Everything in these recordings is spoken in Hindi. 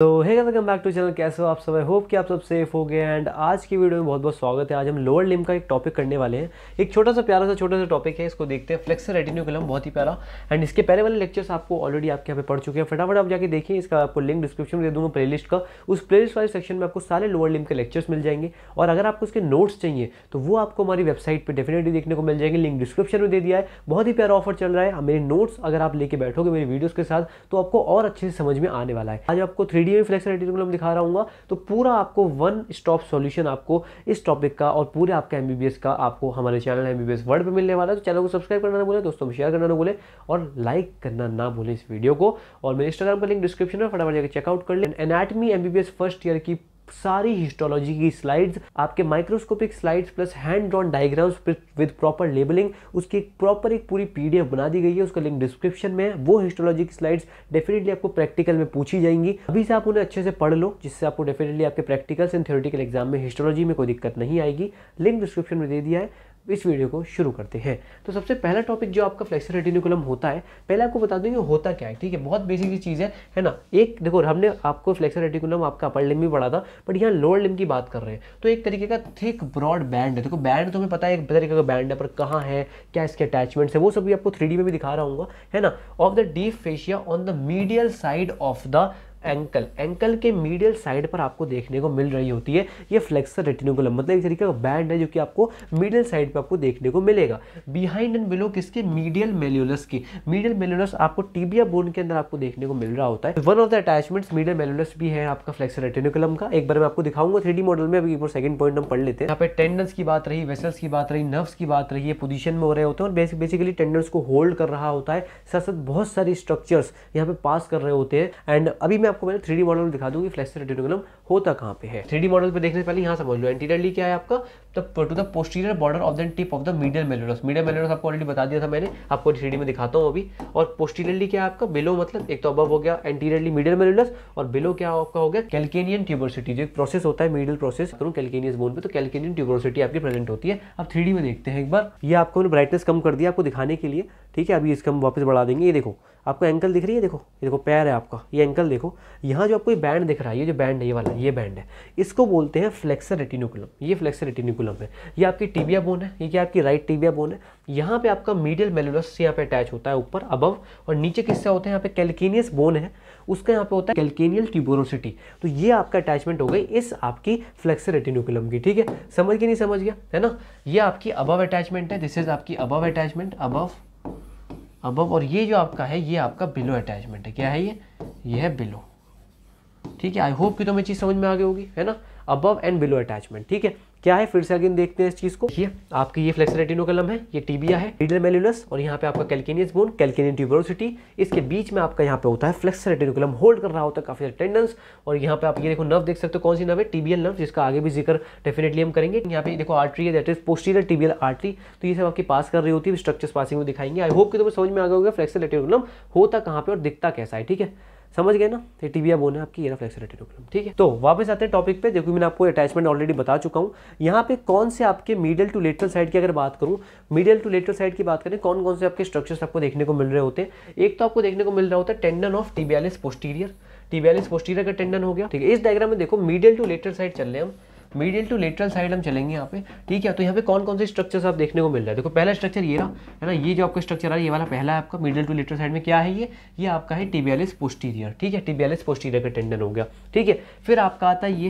तो hey guys, welcome back to channel. कैसे हो आप सब? आई होप कि आप सब सेफ हो गए। एंड आज की वीडियो में बहुत बहुत स्वागत है। आज हम लोअर लिम्ब का एक टॉपिक करने वाले हैं। एक छोटा सा टॉपिक है, इसको देखते हैं। फ्लेक्सर रेटिन्यूकुलम, बहुत ही प्यारा। एंड इसके पहले वाले लेक्चर्स आपको ऑलरेडी आपके यहाँ पे पढ़ चुके हैं। फटाफट आप जाके देखिए, इसका आपको लिंक डिस्क्रिप्शन में दे दूंगा प्लेलिस्ट का। उस प्लेलिस्ट वाले सेक्शन में आपको सारे लोअर लिम्ब के लेक्चर्स मिल जाएंगे। और अगर आपको उसके नोट्स चाहिए तो वो आपको हमारी वेबसाइट पर डेफिनेटली देखने को मिल जाएंगे। लिंक डिस्क्रिप्शन में दे दिया है। बहुत ही प्यारा ऑफर चल रहा है। मेरे नोट्स अगर आप लेके बैठोगे मेरी वीडियोस के साथ तो आपको और अच्छे से समझ में आने वाला है। आज आपको 3D में फ्लेक्सर रेटिन्यूकुलम दिखा रहा हूँ, तो पूरा आपको वन स्टॉप सॉल्यूशन आपको इस टॉपिक का और पूरे आपका एमबीबीएस का आपको हमारे चैनल एमबीबीएस वर्ल्ड पे मिलने वाला है। तो चैनल को सब्सक्राइब करना ना भूलें, दोस्तों को शेयर करना ना भूलें और लाइक करना ना भूलें इस वीडियो को। और मेरे इंस्टाग्राम का लिंक डिस्क्रिप्शन में, फटाफट जाकर चेकआउट कर लें। एनाटमी एमबीबीएस फर्स्ट ईयर की सारी हिस्टोलॉजी की स्लाइड्स, आपके microscopic slides plus hand drawn diagrams with proper labelling, उसकी प्रॉपर एक पूरी पीडीएफ बना दी गई है। उसका लिंक डिस्क्रिप्शन में है। वो हिस्टोलॉजी की स्लाइड्स डेफिनेटली आपको प्रैक्टिकल में पूछी जाएंगी। अभी से आप उन्हें अच्छे से पढ़ लो, जिससे आपको डेफिनेटली आपके प्रैक्टिकल्स एंड थ्योरेटिकल एग्जाम में हिस्टोलॉजी में कोई दिक्कत नहीं आएगी। लिंक डिस्क्रिप्शन में दे दिया है। इस वीडियो को शुरू करते हैं। तो सबसे पहला टॉपिक जो आपका फ्लेक्सर रेटिन्यूकुलम होता है, पहले आपको बता दूं ये होता क्या है। ठीक है, बहुत बेसिक सी चीज़ है ना। एक देखो, हमने आपको फ्लेक्सर रेटिन्यूकुलम आपका अपर लिम्ब भी पढ़ा था, बट यहाँ लोअर लिम्ब की बात कर रहे हैं। तो एक तरीके का थिक ब्रॉड बैंड है। देखो, बैंड तुम्हें पता है एक तरीके का बैंड है, पर कहाँ है, क्या इसके अटैचमेंट्स है, वो सब भी आपको 3D में भी दिखा रहा हूँ, है ना। Of the deep fascia on the medial side of the ankle के मीडियल साइड पर आपको देखने को मिल रही होती है ये फ्लेक्सर रेटिन्यूकुलम। मतलब एक तरीके का बैंड है जो कि आपको मीडियल साइड पे आपको देखने को मिलेगा। बिहाइंड एंड बिलो किसके? मीडियल मेल्यूलस की। मीडियल मेल्यूलस आपको टिबिया बोन के अंदर आपको देखने को मिल रहा होता है। One of the attachments medial malleolus भी है आपका फ्लेक्सर रेटिन्यूकुलम का। एक बार मैं आपको दिखाऊंगा 3D मॉडल में। अभी सेकंड पॉइंट हम पढ़ लेते हैं। यहाँ पे टेंडन्स की बात रही, वेसल्स की बात रही, नर्व्स की बात रही है, पोजीशन में हो रहे होते हैं और बेसिकली टेंडन्स को होल्ड कर रहा होता है। साथ साथ बहुत सारी स्ट्रक्चर्स यहाँ पे पास कर रहे होते हैं। एंड अभी मैं आपको पहले 3D मॉडल में दिखा दूंगी फ्लेक्सर रेटिन्यूकुलम होता कहाँ पे है। 3D मॉडल पे देखने से पहले यहाँ समझ लो एंटीरियरली क्या है आपका, to the posterior border of the tip of the medial malleolus. Medial malleolus आपको ऑलरेडी बता दिया था मैंने, आपको 3D में दिखाता हूँ अभी। और पोस्टीरियरली क्या है आपका? बिलो, मतलब एक तो अबव हो गया एंटीरियरली मीडियल मेल्यूलस, और बिलो क्या आपका हो गया? कैल्केनियन ट्यूबरोसिटी। जो एक प्रोसेस होता है मीडियल प्रोसेस करूँ कैल्केनियस बोन पे, तो कैल्केनियन ट्यूबरोसिटी आपकी प्रेजेंट होती है। अब 3D में देखते हैं एक बार। ये आपको मैंने ब्राइटनेस कम कर दिया आपको दिखाने के लिए, ठीक है। अभी इसका हम वापस बढ़ा देंगे। ये देखो, आपको एंकल दिख रही है, देखो ये देखो पैर है आपका, ये एंकल देखो। यहाँ जो आपको बैंड दिख रहा है, ये जो बैंड है ये वाला, ये बैंड है, इसको बोलते हैं फ्लेक्सर रेटिन्यूकुलम। ये फ्लेक्सर रेटिन्यूकुलम है। ये आपकी टिबिया बोन है, ये क्या आपकी राइट टिबिया बोन है। यहाँ पे आपका मीडियल मेल्यूलस यहाँ पे अटैच होता है ऊपर अबव, और नीचे किससे होते हैं? यहाँ पे कैल्केनियस बोन है, उसका यहाँ पे होता है कैल्केनियल ट्यूबरोसिटी। तो ये आपका अटैचमेंट हो गई इस आपकी फ्लेक्सर रेटिन्यूकुलम की। ठीक है, समझ के नहीं समझ गया, है ना। ये आपकी अबव अटैचमेंट है, दिस इज आपकी अबव अटैचमेंट, अबव। और ये जो आपका है ये आपका बिलो अटैचमेंट है। क्या है ये है बिलो। ठीक है, आई होप कि तुम्हें चीज समझ में आ गई होगी, है ना। अबव एंड बिलो अटैचमेंट, ठीक है। क्या है, फिर से अगेन देखते हैं इस चीज को। ये आपकी ये फ्लेक्सर रेटिन्यूकुलम है, ये टिबिया है, मीडियल मेल्यूलस, और यहाँ पे आपका कैल्केनियस बोन, कैल्केनियन ट्यूबरोसिटी। इसके बीच में आपका यहाँ पे होता है फ्लेक्सर रेटिन्यूकुलम, होल्ड कर रहा होता है काफी सारे टेंडन्स। और यहाँ पे आप ये देखो नर्व देख सकते हो, कौन सी नर्व है? टिबियल नर्व, जिसका आगे भी जिक्र डेफिनेटली हम करेंगे। यहाँ पे देखो आर्टरी है, that is posterior tibial artery. तो ये सब आपकी पास कर रही होती है, स्ट्रक्चर्स पासिंग में दिखाएंगे। आई होप कि तुम्हें समझ में आ गया होगा फ्लेक्सर रेटिन्यूकुलम होता कहाँ पे और दिखता कैसा है। ठीक है, समझ गए ना। ये टिबिया बोन है आपकी, ये फ्लेक्सर रेटिन्यूकुलम। ठीक है, तो वापस आते हैं टॉपिक पे। देखो मैंने आपको अटैचमेंट ऑलरेडी बता चुका हूँ। यहाँ पे कौन से आपके मीडियल टू लेटरल साइड की अगर बात करूँ, मीडियल टू लेटरल साइड की बात करें, कौन कौन से आपके स्ट्रक्चर्स आपको देखने को मिल रहे होते हैं। एक तो आपको देखने को मिल रहा होता है tendon of tibialis posterior. Tibialis posterior का टेंडन हो गया, ठीक है। इस डायग्राम में देखो मीडियल टू लेटरल साइड चल रहे हैं हम, मीडियल टू लेटरल साइड हम चलेंगे यहाँ पे, ठीक है। तो यहाँ पे कौन कौन से स्ट्रक्चर्स आप देखने को मिल रहा है। देखो पहला स्ट्रक्चर ये रहा, है ना। ये जो आपका स्ट्रक्चर है ये वाला पहला है आपका मीडियल टू लेटरल साइड में। क्या है ये आपका है टिबियालिस पोस्टीरियर, ठीक है। टिबियालिस पोस्टीरियर का टेंडन हो गया, ठीक है। फिर आपका आता है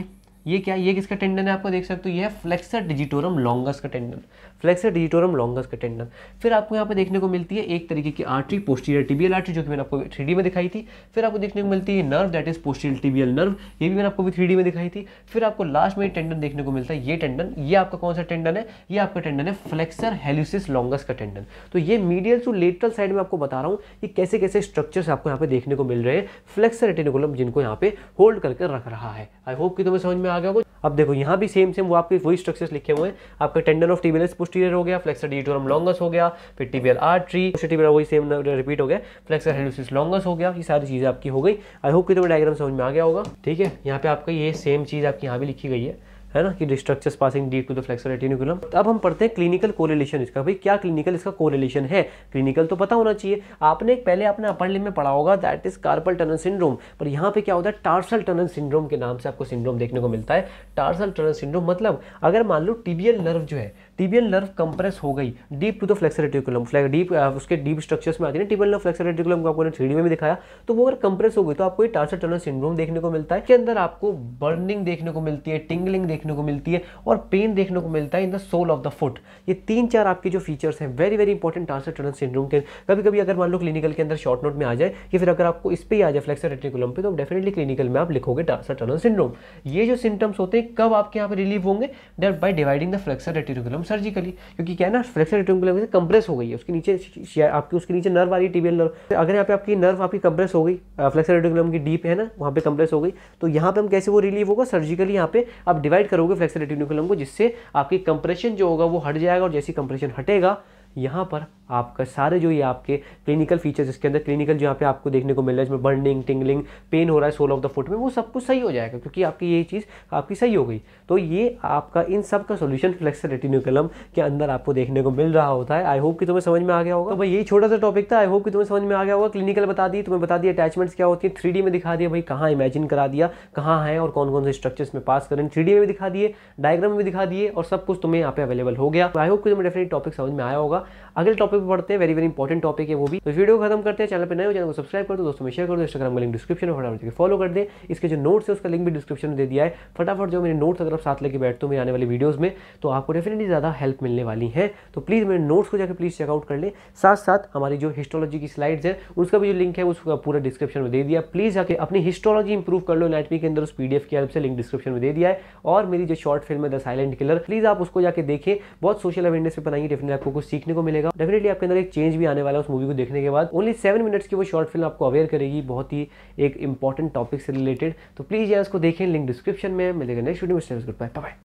ये क्या, ये किसका टेंडन है? आपको देख सकते हो ये है फ्लेक्सर डिजिटोरम लॉन्गस का टेंडन, फ्लेक्सर डिजिटोरम लॉन्गस का टेंडन। फिर आपको यहाँ पे देखने को मिलती है एक तरीके की आर्टरी, पोस्टीरियर टिबियल आर्टरी, जो कि मैंने आपको 3D में दिखाई थी। फिर आपको देखने को मिलती है nerve, that is posterior tibial nerve, ये भी मैंने आपको 3D में दिखाई थी। फिर आपको लास्ट में टेंडन देखने को मिलता है, ये टेंडन, ये आपका कौन सा टेंडन है? ये आपका टेंडन है फ्लेक्सर हेल्यूसिस लॉन्गस का टेंडन। तो ये मीडियल टू लेटरल साइड में आपको बता रहा हूँ ये कैसे कैसे स्ट्रक्चर्स आपको यहाँ पे देखने को मिल रहे हैं फ्लेक्सर रेटिन्यूकुलम, जिनको यहाँ पे होल्ड करके रख रहा है। आई होप कि तुम्हें समझ में आ गया होगा। अब देखो यहाँ भी सेम वो आपके वही स्ट्रक्चर्स लिखे हुए हैं। आपका टेंडन ऑफ टिबियालिस पोस्टीरियर हो गया, फ्लेक्सर डिजिटोरम लॉन्गस हो गया, फिर टिबियल आर्टरी, वही सेम रिपीट हो गया, फ्लेक्सर हेल्यूसिस लॉन्गस हो गया। ये सारी चीजें आपकी हो गई। आई होप कि तुम्हें डायग्राम समझ में आ गया होगा, ठीक है। यहाँ पे आपका ये सेम चीज आपकी यहाँ भी लिखी गई है, है ना, कि structures passing deep to the flexor retinaculum. अब हम पढ़ते हैं क्लिनिकल कोरिलेशन इसका। भाई क्या क्लिनिकल इसका कोरिलेशन है? क्लिनिकल तो पता होना चाहिए, आपने पहले अपने अपर लिम्ब में पढ़ा होगा, that is carpal tunnel syndrome. पर यहाँ पे क्या होता है, टार्सल टनल सिंड्रोम के नाम से आपको सिंड्रोम देखने को मिलता है। टार्सल टनल सिंड्रोम मतलब अगर मान लो टिबियल नर्व जो है, टिबियल नर्व कंप्रेस हो गई deep to the flexor retinaculum, deep उसके डीप स्ट्रक्चर्स में आती है ना टिबियल नर्व फ्लेक्सर रेटिकुलम को, आपको 3D में भी दिखाया, तो वो अगर कंप्रेस हो गई तो आपको ये टार्सल टनल सिंड्रोम देखने को मिलता है। के अंदर आपको बर्निंग देखने को मिलती है, टिंगलिंग देखने को मिलती है और पेन देखने को मिलता है in the sole of the foot. ये 3-4 आपके जो फीचर्स हैं very very important tarsal tunnel syndrome के। कभी कभी अगर मान लो क्लिनिकल के अंदर शॉर्ट नोट में आ जाए कि फिर अगर आपको इस पे ही आ जाए फ्लेक्सर रेटिकुलम पे, तो डेफिनेटली क्लिनिकल में आप लिखोगे टार्सल टनल सिंड्रोम। ये जो सिम्टम्स होते हैं कब आपके यहाँ पे रिलीव होंगे, that by dividing the flexor reticulum surgically, क्योंकि क्या है ना, फ्लेक्सर रेटिकुलम कंप्रेस हो गई है, उसके नीचे आपकी उसके नीचे नर्व आ रही है टिबियल नर्व। अगर यहाँ पे आपकी नर्व आपकी कंप्रेस हो गई, फ्लेक्सर रेटिकुलम की डीप है ना, वहाँ पे कंप्रेस हो गई, तो यहाँ पे हम कैसे वो रिलीव होगा, सर्जिकली यहाँ पे आप डिवाइड करोगे फ्लेक्सर रेटिकुलम को, जिससे आपकी कंप्रेशन जो होगा वो हट जाएगा, और जैसी कंप्रेशन हटेगा यहाँ पर आपका सारे जो ये आपके क्लिनिकल फीचर्स इसके अंदर क्लिनिकल जो यहाँ पे आपको देखने को मिल रहा है, इसमें बर्निंग, टिंगलिंग, पेन हो रहा है सोल ऑफ द फुट में, वो सब कुछ सही हो जाएगा, क्योंकि आपकी ये चीज़ आपकी सही हो गई। तो ये आपका इन सब का सोल्यूशन फ्लेक्सर रेटिकुलम के अंदर आपको देखने को मिल रहा होता है। आई होप कि तुम्हें समझ में आ गया होगा। तो भाई यही छोटा सा टॉपिक था, आई होप कि तुम्हें समझ में आ गया होगा। क्लिनिकल बता दी, तुम्हें बता दिया अटैचमेंट्स क्या होती है, 3D में दिखा दिया भाई कहाँ इमेजिन करा दिया, कहाँ है और कौन कौन से स्ट्रक्चर्स में पास करें, 3D में भी दिखा दिए, डायग्राम में भी दिखा दिए, और सब कुछ तुम्हें यहाँ पे अवेलेबल हो गया। आई होप कि तुम्हें डेफिनेटली टॉपिक समझ में आया होगा। अगले टॉपिक पे पढ़ते हैं, वेरी वेरी इंपॉर्टेंट टॉपिक है वो भी। तो वीडियो को खत्म करते हैं। चैनल पे नए हो, चैनल को सब्सक्राइब कर दो, दोस्तों में शेयर कर दो, इंस्टाग्राम का लिंक डिस्क्रिप्शन में फटाफट फॉलो कर दे। इसके जो नोट्स है उसका लिंक भी डिस्क्रिप्शन में दे दिया है। फटाफट जो मेरे नोट्स अगर आप साथ लेके बैठते हो मेरे आने वाली वीडियोस में, तो आपको डेफिनेटली ज़्यादा हेल्प मिलने वाली है। तो प्लीज़ मेरे नोट्स को जाकर प्लीज़ चेकआउट कर ले। साथ साथ हमारी जो हिस्टोलॉजी की स्लाइड्स है उसका भी जो लिंक है उसका पूरा डिस्क्रिप्शन में दे दिया। प्लीज़ जाकर अपनी हिस्टोलॉजी इंप्रूव कर लो एनाटॉमी के अंदर, उस PDF की हेल्प से, लिंक डिस्क्रिप्शन में दे दिया है। और मेरी जो शॉर्ट फिल्म है द साइलेंट किलर, प्लीज़ आप उसको जाकर देखें, बहुत सोशल अवेयरनेस पे बनाइए, डेफिनेटली आपको कुछ सीखने को मिलेगा। डेफिनेटली आपके अंदर एक चेंज भी आने वाला है उस मूवी को देखने के बाद। ओनली 7 मिनट्स की वो शॉर्ट फिल्म आपको अवेयर करेगी बहुत ही एक इंपॉर्टेंट टॉपिक से रिलेटेड। तो प्लीज़ यार इसको देखें, लिंक डिस्क्रिप्शन में। मिलेगा नेक्स्ट वीडियो में। Good bye bye.